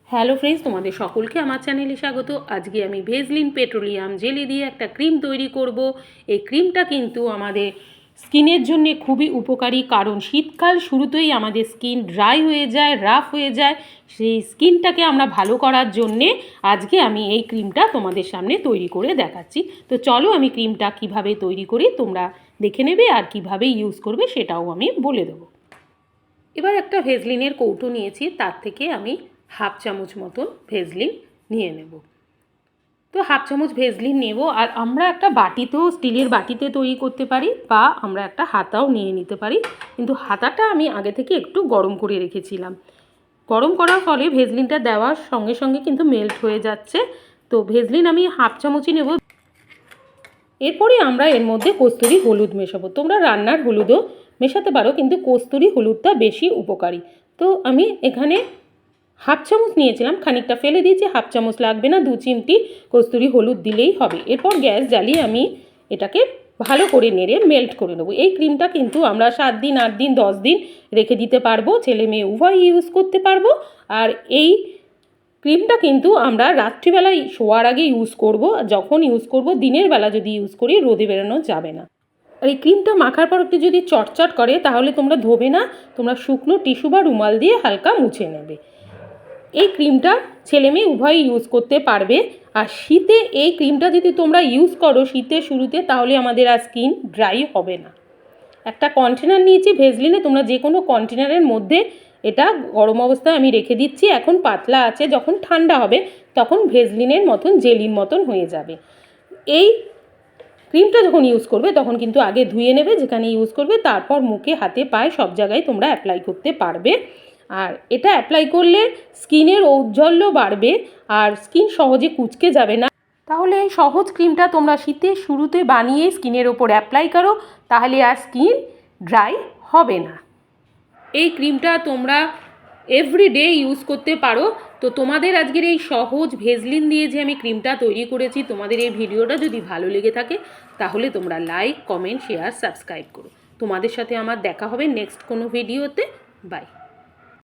Hello friends, তোমাদের সকলকে আমার চ্যানেলে স্বাগত। আজকে আমি ভেজলিন পেট্রোলিয়াম জেলি দিয়ে একটা ক্রিম তৈরি করব। এই ক্রিমটা কিন্তু আমাদের স্কিনের জন্য খুবই উপকারী, কারণ শীতকাল শুরুতেই আমাদের স্কিন ড্রাই হয়ে যায়, রাফ হয়ে যায়। সেই স্কিনটাকে আমরা ভালো করার জন্যে আজকে আমি এই ক্রিমটা তোমাদের সামনে তৈরি করে দেখাচ্ছি। তো চলো আমি ক্রিমটা কিভাবে তৈরি করি তোমরা দেখে নেবে, আর কিভাবে ইউজ করবে সেটাও আমি বলে দেবো। এবার একটা ভেজলিনের কৌটো নিয়েছি, তার থেকে আমি হাফ চামচ মতন ভেজলিন নিয়ে নেব। তো হাফ চামচ ভেজলিন নেব, আর আমরা একটা বাটিতেও, স্টিলের বাটিতে তৈরি করতে পারি, বা আমরা একটা হাতাও নিয়ে নিতে পারি। কিন্তু হাতাটা আমি আগে থেকে একটু গরম করে রেখেছিলাম। গরম করার ফলে ভেজলিনটা দেওয়ার সঙ্গে সঙ্গে কিন্তু মেল্ট হয়ে যাচ্ছে। তো ভেজলিন আমি হাফ চামচই নেব। এরপরে আমরা এর মধ্যে কস্তুরি হলুদ মেশাবো। তোমরা রান্নার হলুদও মেশাতে পারো, কিন্তু কস্তুরি হলুদটা বেশি উপকারী। তো আমি এখানে হাফ চামচ নিয়েছিলাম, খানিকটা ফেলে দিয়েছি। হাফ চামচ লাগবে না, 2 চিমটি কস্তুরি হলুদ দিলেই হবে। এরপর গ্যাস জ্বালিয়ে আমি এটাকে ভালো করে নেড়ে মেল্ট করে নেবো। এই ক্রিমটা কিন্তু আমরা 7 দিন, 8 দিন, 10 দিন রেখে দিতে পারবো, ছেলে মেয়ে উভয় ইউজ করতে পারবো। আর এই ক্রিমটা কিন্তু আমরা রাত্রিবেলায় শোয়ার আগে ইউজ করব। যখন ইউজ করব, দিনের বেলা যদি ইউজ করি রোদে বেরোনো যাবে না। আর এই ক্রিমটা মাখার পর একটু যদি চটচট করে তাহলে তোমরা ধোবে না, তোমরা শুকনো টিস্যু বা রুমাল দিয়ে হালকা মুছে নেবে। এই ক্রিমটা ছেলে মেয়ে উভয়ই ইউজ করতে পারবে। আর শীতে এই ক্রিমটা যদি তোমরা ইউজ করো শীতের শুরুতে, তাহলে আমাদের আর স্কিন ড্রাই হবে না। একটা কন্টেনার নিয়েছি ভেজলিনে, তোমরা যে কোনো কন্টেনারের মধ্যে এটা গরম অবস্থায় আমি রেখে দিচ্ছি। এখন পাতলা আছে, যখন ঠান্ডা হবে তখন ভেজলিনের মতন জেলির মতন হয়ে যাবে। এই ক্রিমটা যখন ইউজ করবে তখন কিন্তু আগে ধুয়ে নেবে যেখানে ইউজ করবে, তারপর মুখে, হাতে, পায়ে সব জায়গায় তোমরা অ্যাপ্লাই করতে পারবে। আর এটা অ্যাপ্লাই করলে স্কিনের ঔজ্জ্বল্য বাড়বে, আর স্কিন সহজে কুঁচকে যাবে না। তাহলে এই সহজ ক্রিমটা তোমরা শীতের শুরুতে বানিয়ে স্কিনের ওপর অ্যাপ্লাই করো, তাহলে আর স্কিন ড্রাই হবে না। এই ক্রিমটা তোমরা এভরিডে ইউজ করতে পারো। তো তোমাদের আজকের এই সহজ ভেজলিন দিয়ে যে আমি ক্রিমটা তৈরি করেছি, তোমাদের এই ভিডিওটা যদি ভালো লেগে থাকে তাহলে তোমরা লাইক, কমেন্ট, শেয়ার, সাবস্ক্রাইব করো। তোমাদের সাথে আমার দেখা হবে নেক্সট কোনো ভিডিওতে। বাই।